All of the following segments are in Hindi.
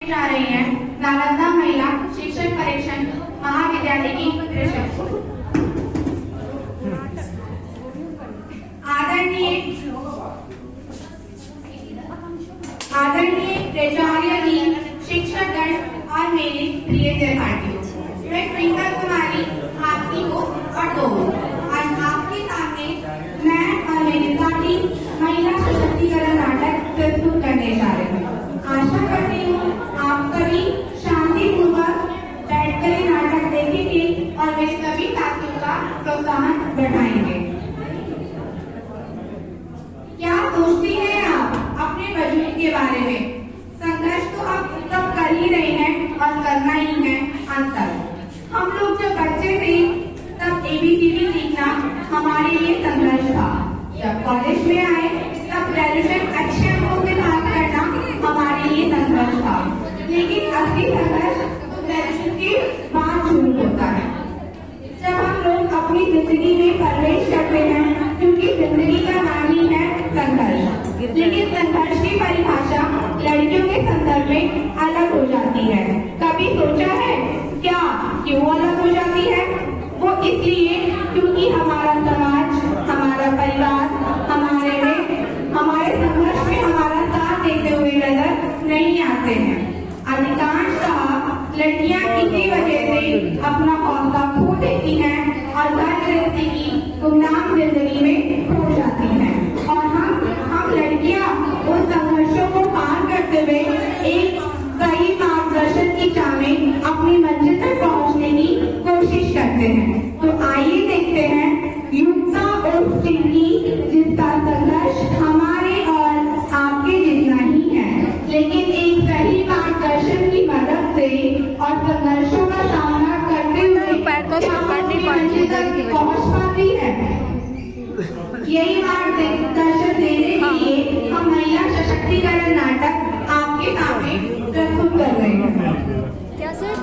जा रही हैं नालंदा महिला शिक्षक परीक्षण महाविद्यालय की दृश्य आदरणीय प्राचार्य जी, शिक्षकगण और मेरे प्रिय सहपाठियों, मैं ट्विंकल कुमारी आपकी को और दो आज आपके सामने मैं और मेरे साथी महिला सशक्तिकरण नाटक प्रस्तुत करने जा रहे हैं। आशा करती हूँ आप सभी शांतिपूर्वक बैठकर नाटक देखेंगे और वे सभी साथियों का प्रोत्साहन बढ़ाएंगे। क्या सोचती हैं आप अपने वजूद के बारे में? संघर्ष तो आप सब कर ही रहे हैं और करना ही है अंत तक। हम लोग जब बच्चे थे तब ABCD सीखना हमारे लिए संघर्ष था। जब कॉलेज में आए तब ग्रेजुएशन अच्छे अंकों के साथ करना हमारे लिए संघर्ष था। लेकिन असली संघर्ष ग्रेजुएशन के बाद शुरू होता है, जब हम लोग अपनी जिंदगी में प्रवेश करते हैं, क्योंकि जिंदगी का नाम ही है संघर्ष। लेकिन संघर्ष की परिभाषा लड़कियों के संदर्भ में अलग हो जाती है। कभी सोचा है क्या क्यों अलग हो जाती है? वो इसलिए क्योंकि हमारा समाज, हमारा परिवार हमारे संघर्ष में हमारा साथ देते हुए नजर नहीं आते हैं। अधिकांशतः लड़कियां इसी वजह से अपना हौसला खो देती हैं और घर गृहस्थी की गुमनाम जिंदगी में खो जाती हैं। और हम लड़कियां उन संघर्षों को पार करते हुए एक सही मार्गदर्शन की चाह में अपनी मंजिल तक पहुंचने की कोशिश करते हैं। तो आइए देखते हैं युक्ता उर्फ चिंकी, जिसका संघर्ष हमारे और आपके जितना ही है, लेकिन एक सही मार्गदर्शन की मदद से और संघर्षों का सामना करते हुए मंजिल तक पहुंच पाती है। यही मार्गदर्शन देने के लिए हम महिला सशक्तिकरण नाटक आपके सामने प्रस्तुत कर रहे हैं। क्या सर?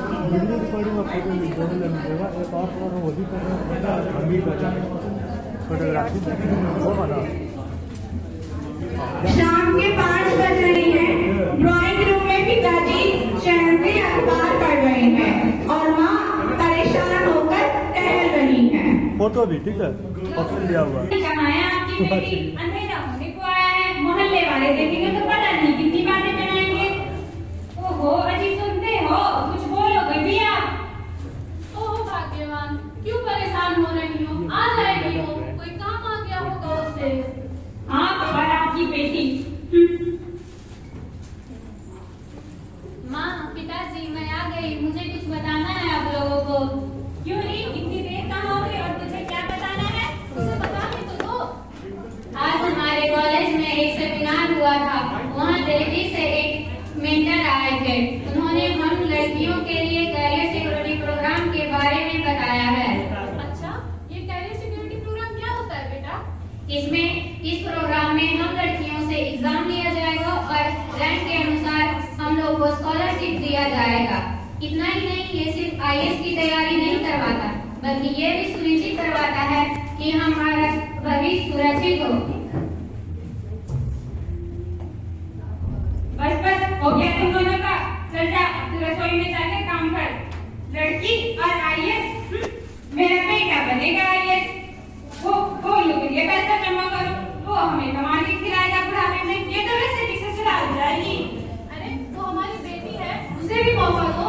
शाम के 5 बज रही हैं। ड्राइंग रूम में पिताजी चैन से अखबार पढ़ रहे हैं और माँ परेशान होकर टहल रही हैं। फोटो भी ठीक है, ऑप्शन दिया हुआ है। कमाया आपकी बेटी अंधेरा होने को आया है, मोहल्ले वाले देखेंगे तो पता नहीं कितनी बातें बनाएंगे। ओहो अजी, सुनते हो? कुछ बोलो बेटी आप। ओहो भाग्यवान, क्यों परेशान हो रही हो? आ जाएगी वो, कोई काम आ गया होगा उससे। हाँ पर आपकी बेटी माँ, पिताजी मैं आ गई, मुझे कुछ बताना है आप लोगों को। क्यों नहीं, इतनी देर कहाँ हो गई और तुझे क्या बताना है? उसे बताने तो दो। आज हमारे कॉलेज में एक सेमिनार हुआ था। वहाँ दिल्ली से एक मेंटर आए थे। उन्होंने हम लड़कियों के लिए कैरियर सिक्योरिटी प्रोग्राम के बारे में बताया है। अच्छा, ये कैरियर सिक्योरिटी प्रोग्राम क्या होता है बेटा? इस प्रोग्राम में हम लड़कियों से एग्जाम लिया जाएगा और रैंक के अनुसार हम लोग को स्कॉलरशिप दिया जाएगा। इतना ही नहीं, ये सिर्फ IAS की तैयारी नहीं करवाता, बल्कि ये भी सुनिश्चित करवाता है कि हमारा भविष्य सुरक्षित हो। बस बस हो गया तुम दोनों का। चल जा तू रसोई में जाके काम कर। लड़की और IAS, मेरा बेटा बनेगा IAS। वो लोग ये पैसा जमा करो, वो हमें कमा के खिलाएगा बुढ़ापे में। ये तो वैसे भी ससुराल जाएगी। अरे तो हमारी बेटी है, उसे भी मौका दो।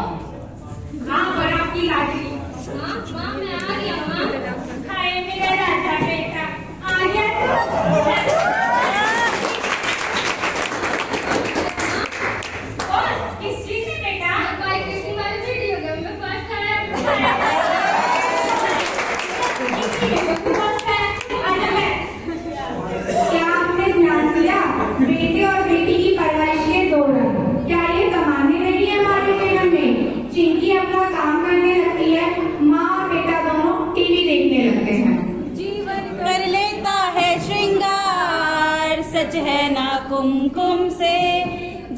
हाँ पर आपकी लाडली। हाँ माँ, मैं आ गया माँ। हाय मेरा राजा बेटा आ गया। और किस चीज से बेटा? बाइक रेसिंग वाली वीडियो गेम में फर्स्ट आया। क्या आपने ध्यान दिया? बेटे और बेटी की परवरिश के दो रंग। क्या ये जमाने नहीं है हमारे जीवन में? चिंकी अपना काम करने लगती है, माँ और बेटा दोनों टीवी देखने लगते हैं। जीवन कर लेता है श्रृंगार, सच है ना कुमकुम से।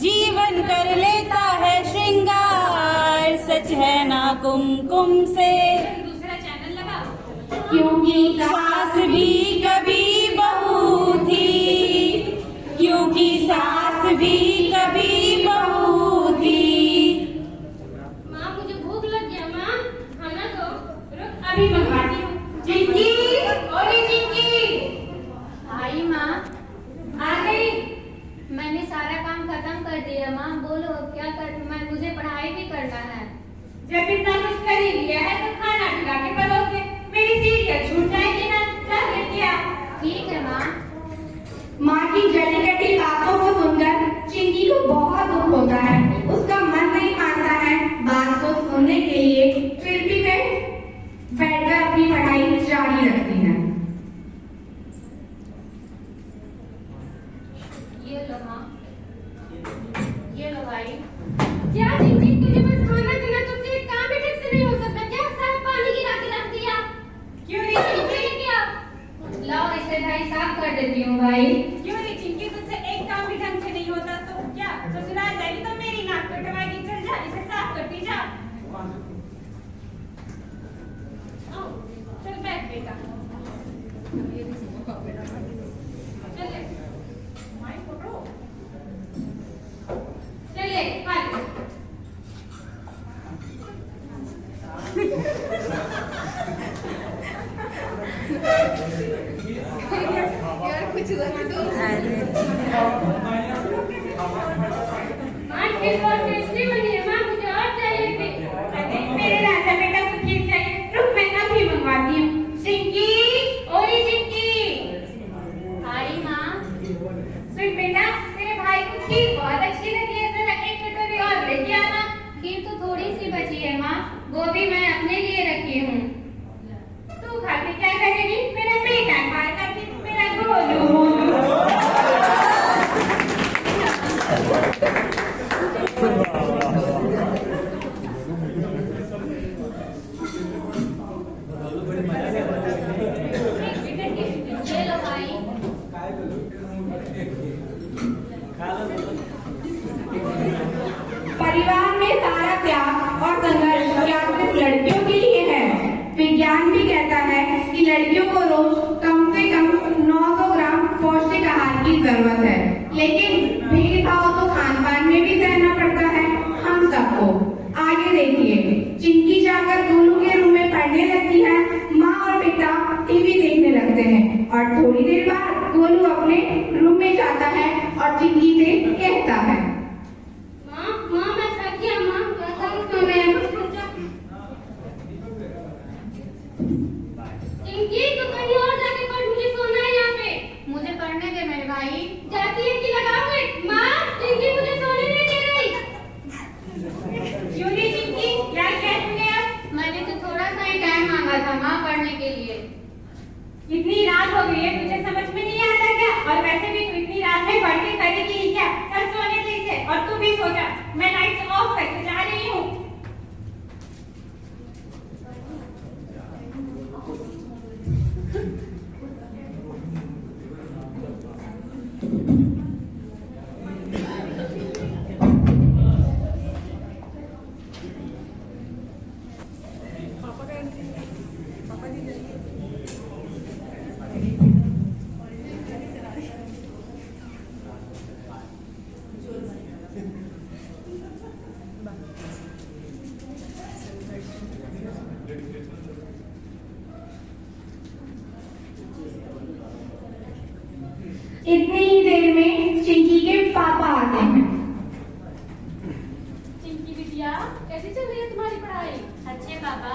जीवन कर लेता है श्रृंगार, सच है ना कुमकुम से। दूसरा चैनल लगा। क्योंकि सास भी कभी बहू थी, क्योंकि सास भी कभी बहू थी। क्या कर मुझे पढ़ाई भी करना है। जब इतना कुछ कर ही लिया है तो खाना खिला के परोसे, मेरी सीरियल छूट जाएगी ना। चल बेटिया। ठीक है माँ। माँ की जड़ी कटी बातों को सुनकर चिंकी को बहुत दुख होता है। उसका मन नहीं मानता है बात को सुनने के लिए, फिर भी वे बैठकर अपनी पढ़ाई जारी रखती है। ये लो माँ, ये लो भाई। क्या चिंकी, तुझे बस खाना देना, तुझसे एक काम भी ठीक से नहीं हो सकता क्या? सारा पानी गिरा के रख दिया। क्यों नहीं चिंकी? क्या? लाओ इसे भाई साफ कर देती हूँ भाई। क्यों नहीं चिंकी, तुझसे एक काम भी ढंग से नहीं होता तो क्या ससुराल जाएगी तो मेरी नाक कटवाएगी? चल जा, इसे साफ करती जा। चल बैठ बेटा। चल ले। माई फोटो। चल ले, हाल। माँ इस बार टेस्टी बनी है माँ, मुझे और चाहिए थी। अरे मेरे राजा बेटा को खीर चाहिए, रुक मैं अभी मंगवाती हूँ। चिंकी, ओए चिंकी। आई माँ। सुन बेटा, तेरे भाई को खीर बहुत अच्छी लगी है, जरा एक कटोरी और लेके आना। खीर तो थोड़ी सी बची है माँ, वो भी मैं अपने लिए रखी हूँ। तू खा के क्या करेगी? मेरा बेटा खाएगा कि मेरा गोलू? ये लो भाई। परिवार में सारा त्याग और संघर्ष क्या सिर्फ लड़कियों के लिए है? विज्ञान भी कहता है कि लड़कियों को रोज कम से कम 900 ग्राम पौष्टिक आहार की जरूरत है, लेकिन भेदभाव तो खान पान में भी सहना पड़ता है हम सबको। आगे देखिए, चिंकी जाकर गोलू के रूम में पढ़ने लगती है, माँ और बेटा टीवी देखने लगते हैं और थोड़ी देर बाद गोलू अपने रूम में जाता है और चिंकी से कहता है, माँ माँ मैं थक गया माँ, चिंकी तू कहीं और जाके पढ़, मुझे सोना है यहाँ पे। मुझे पढ़ने दे मेरे भाई। जाती है कि लगाओ एक? माँ चिंकी मुझे सोने नहीं दे रही। क्यों नहीं चिंकी, क्या कह तूने अब? मैंने तो थोड़ा सा ही टाइम मांगा था माँ पढ़ने के लिए। इतनी रात हो गई है, तुझे समझ में नहीं आता क्या? और वैसे भी तू इतनी रात में पढ़ के करेगी ही क्या? कल सोने दे इसे, और तू भी सो जा, मैं लाइट्स ऑफ करके जा रही हूँ। इतनी ही देर में चिंकी के पापा आते हैं। चिंकी बिटिया कैसी चल रही है तुम्हारी पढ़ाई? अच्छे पापा।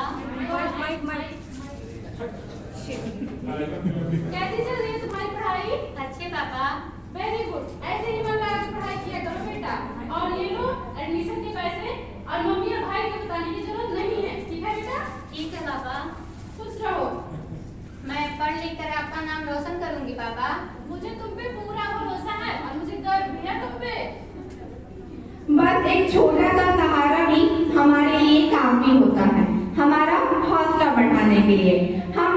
कैसी चल रही है तुम्हारी पढ़ाई? अच्छे पापा। वेरी गुड, ऐसे ही मन लगा के पढ़ाई किया करो बेटा। और ये लो एडमिशन के पैसे, और मम्मी और भाई को बताने की जरूरत नहीं है, ठीक है बेटा? ठीक है पापा। खुश रहो। मैं पढ़ लिख कर आपका नाम रोशन करूंगी पापा। मुझे तुम पे पूरा भरोसा है और मुझे गर्व भी है तुम पे। बस एक छोटा सा सहारा भी हमारे लिए काफी होता है, हमारा हौसला बढ़ाने के लिए। हम